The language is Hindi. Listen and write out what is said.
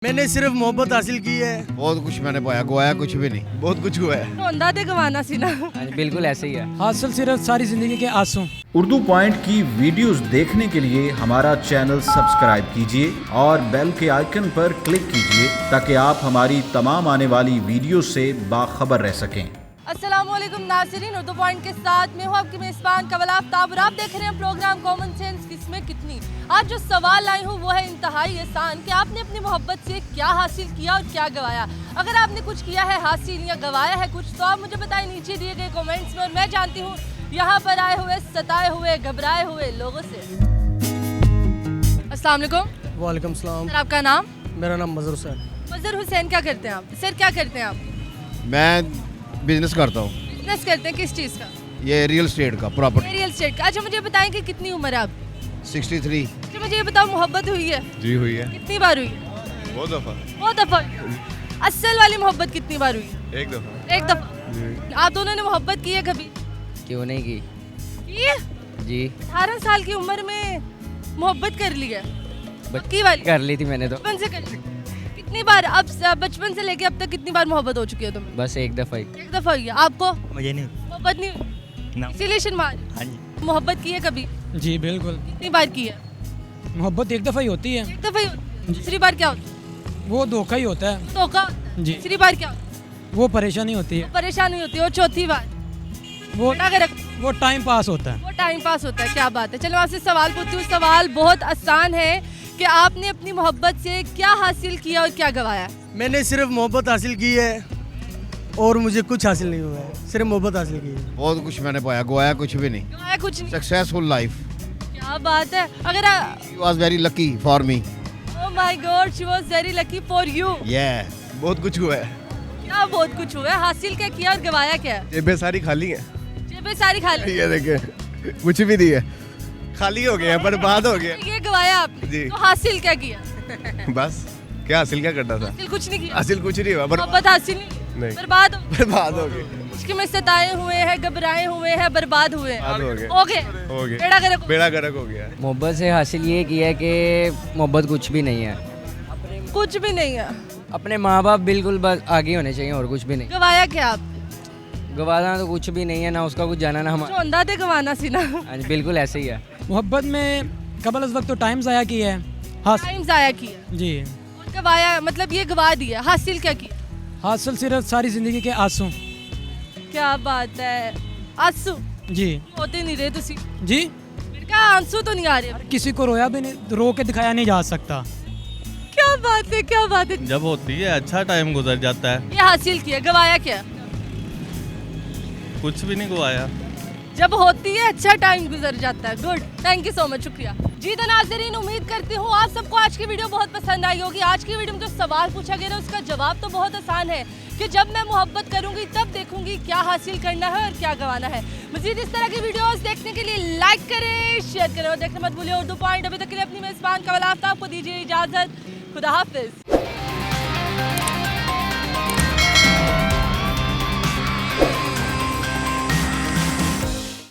मैंने सिर्फ मोहब्बत हासिल की है। बहुत कुछ मैंने पाया, गोया कुछ भी नहीं, बहुत कुछ हुआ है। होंदा ते गवाना सी ना। बिल्कुल ऐसे ही है। हासिल सिर्फ सारी जिंदगी के आंसू। उर्दू पॉइंट की वीडियोस देखने के लिए हमारा चैनल सब्सक्राइब कीजिए और बेल के आइकन पर क्लिक कीजिए ताकि आप हमारी तमाम आने वाली वीडियो से बाखबर रह सकें। अस्सलामुअलैकुम नाज़रीन, उर्दू पॉइंट के साथ मैं हूँ आपकी मेज़बान कवल आफ्ताब और आप देख रहे हैं प्रोग्राम कॉमन सेंस किसमें कितनी। आज जो सवाल लाई हूँ वो है इंतहाई आसान कि आपने अपनी मोहब्बत से क्या हासिल किया और क्या गवाया। अगर आपने कुछ किया है हासिल या गवाया है कुछ तो आप मुझे बताएं नीचे दिए गए कमेंट्स में, और मैं जानती हूँ यहाँ पर आए हुए सताए हुए घबराए हुए लोगों से। अस्सलाम वालेकुम। वालेकुम सलाम। सर आपका नाम? मेरा नाम मजहर हुसैन। मजहर हुसैन। क्या करते हैं आप सर? क्या करते हैं आप? मैं बिजनेस करता हूँ, बिजनेस करते हैं। किस चीज़ का? ये रियल स्टेट का, प्रॉपर्टी। रियल एस्टेट का। अच्छा मुझे बताएं कि कितनी उम्र है आपकी? 63। अच्छा मुझे ये बताओ, मोहब्बत हुई है? जी हुई है, कितनी बार हुई है? बहुत दफा। बहुत दफा। असल वाली मोहब्बत कितनी बार हुई है? एक दफा। एक दफा। आप दोनों ने मोहब्बत की है कभी? क्यों नहीं की? की है? जी 18 साल की उम्र में मोहब्बत कर ली है? बच- की वाली? कर ली थी मैंने तो। बचपन से कर ली? कितनी बार? अब बचपन से लेके अब तक कितनी बार मोहब्बत हो चुकी है तुम्हें? बस एक दफा ही। एक दफा हुई है। आपको मुझे नहीं मोहब्बत नहीं हुई? ना। इसीलिए शर्मा रही? हाँ जी। मोहब्बत की है कभी? जी बिल्कुल। कितनी बार की है? मोहब्बत एक दफ़ा ही होती है, एक दफा ही होती है। दूसरी बार क्या होता है? वो धोखा ही होता है। धोखा। जी। तीसरी बार क्या होता है? वो परेशानी होती है, परेशानी होती है। और चौथी बार वो अगर वो टाइम पास होता है। वो टाइम पास होता है। क्या बात है। चलो आपसे सवाल पूछती हूँ। सवाल बहुत आसान है कि आपने अपनी मोहब्बत से क्या हासिल किया और क्या गवाया? मैंने सिर्फ मोहब्बत हासिल की है और मुझे कुछ हासिल नहीं हुआ है, सिर्फ मोहब्बत हासिल की है। बहुत कुछ मैंने पाया, गोया कुछ भी नहीं। गवाया कुछ नहीं। Successful life. क्या बात है। अगर She was very lucky for me. Oh my God, she was very lucky for you. Yeah. बहुत कुछ हुआ है। क्या बहुत कुछ हुआ है? हासिल क्या किया और गवाया क्या है? जेबें सारी खाली हैं। जेबें सारी खाली। ये देखे, कुछ भी नहीं है, खाली हो गए हैं, बर्बाद हो गए। ये गवाया आपने जी। तो हासिल क्या किया? बस क्या हासिल क्या करना था? हासिल कुछ नहीं किया। हासिल कुछ नहीं हुआ, मोहब्बत हासिल नहीं। बर्बाद हो। बर्बाद हो गए। इश्क में सताए हुए हैं, घबराए हुए हैं, बर्बाद हुए हैं। बर्बाद हो गए। हो गए। हो गए। बेड़ा गर्क। बेड़ा गर्क हो गया। मोहब्बत से हासिल ये किया है कि मोहब्बत कुछ भी नहीं है। कुछ भी नहीं है। अपने माँ बाप बिल्कुल बस आगे होने चाहिए और कुछ भी नहीं। गवाया क्या आप? गवाना तो कुछ भी नहीं है, ना उसका कुछ जाना ना हमारा। होंदा ते गवाना सी ना। बिल्कुल ऐसे ही है। मोहब्बत में कबल उस वक्त तो टाइम ज़ाया किया है। टाइम जाया किया। जी। और गवाया मतलब ये गवा दिया। हासिल क्या किया? हासिल सिर्फ सारी जिंदगी के आंसू। क्या बात है। आंसू जी। होते नहीं रहे तुसी। जी। फिर क्या आंसू तो नहीं आ रहे? किसी को रोया भी नहीं, रो के दिखाया नहीं जा सकता। क्या बात है, क्या बात है। जब होती है अच्छा टाइम गुजर जाता है। ये हासिल किया। गवाया क्या? कुछ भी नहीं गवाया। जब होती है अच्छा टाइम गुजर जाता है। Good, thank you so much, शुक्रिया जी। तो नाज़रीन, उम्मीद करती हूँ आप सबको आज की वीडियो बहुत पसंद आई होगी। आज की वीडियो में जो सवाल पूछा गया है उसका जवाब तो बहुत आसान है कि जब मैं मोहब्बत करूंगी तब देखूंगी क्या हासिल करना है और क्या गवाना है। मजीद इस तरह की वीडियोस देखने के लिए लाइक करें, शेयर करें और देखना मत भूलिए उर्दू पॉइंट। अभी तक के लिए अपनी मेज़बान कवल आफ्ताब को दीजिए इजाज़त। खुदा हाफिज़।